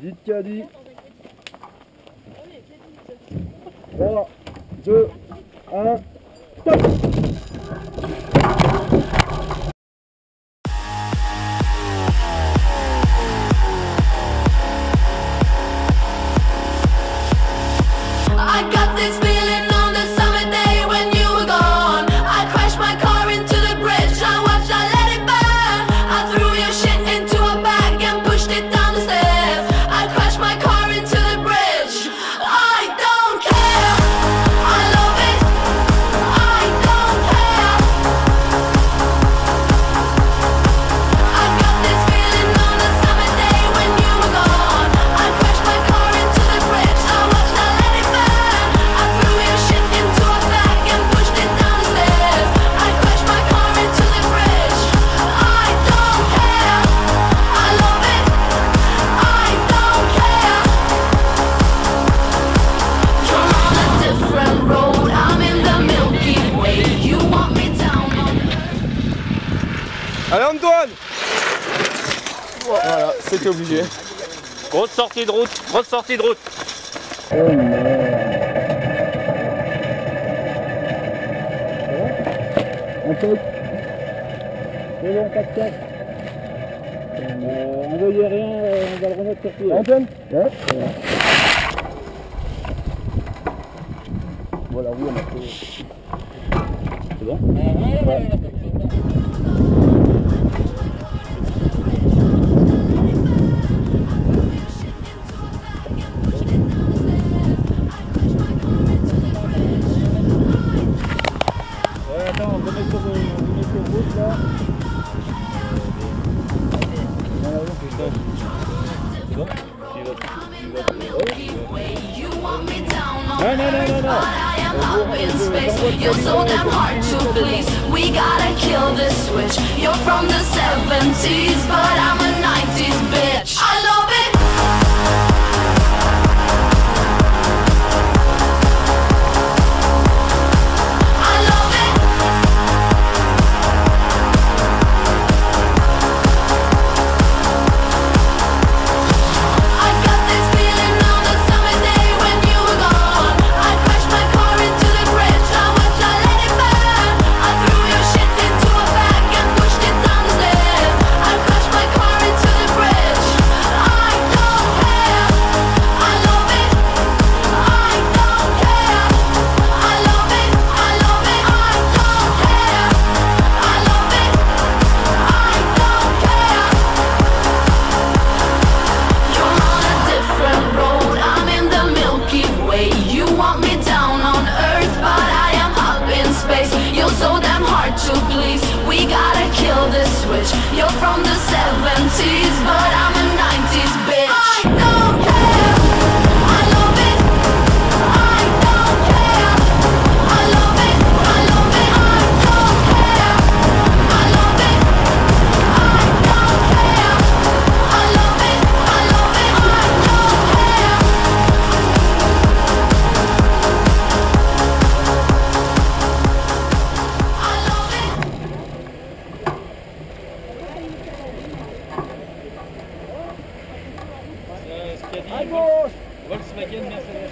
Dites qui a dit. 3, 2, 1, top. I got this feeling on the summer day when you were gone. I crashed my car into the bridge. I watched, I let it burn. I threw your shit into a bag and pushed it down the stairs. I crashed my car into the bridge. I don't care. I love it. I don't care. I got this feeling on the summer day when you were gone. I crashed my car into the bridge. I watched, I let it burn. I threw your shit into a bag and pushed it down the stairs. I crashed my car into the bridge. I don't care. I love it. I don't care. You're on a different road. I'm in the Milky Way. You want me down on Allez Antoine! Voilà, c'était obligé. Grosse sortie de route, grosse sortie de route. Oh merde. Un toc. C'est bon, 4-4. Envoyez rien, on va le remettre sur pied. Antenne? Ouais. Voilà, oui, on a fait. C'est bon? Ouais. Attends, on va mettre sur route là. But I am up in space. You're so damn hard to please. We gotta kill this switch. You're from the 70s, but I'm a 90s bitch. I love it. I love it. I got this feeling on the summer day when you were gone. I crashed my car into the bridge. I watched, I let it burn. I threw your shit into a bag and pushed it down the stairs. I crashed my car into the bridge. I don't care. I love it. I don't care. I love it. I love it. I don't care. I love it. I don't care. You're on a different road. I'm in the Milky Way. You want me down on Earth, but I am up in space. You're so damn hard to please. We gotta kill this switch. You're from the 70s, but I'm a 90s bitch. I don't care. I love it. I don't care. I love it. I love it. I don't care. I love it. I don't care. I love it. I love it. I don't care. I love it. À gauche. Volkswagen, Mercedes.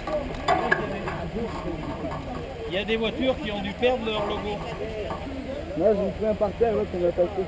Il y a des voitures qui ont dû perdre leur logo. Là, j'ai pris un par terre, l'autre on l'a passé.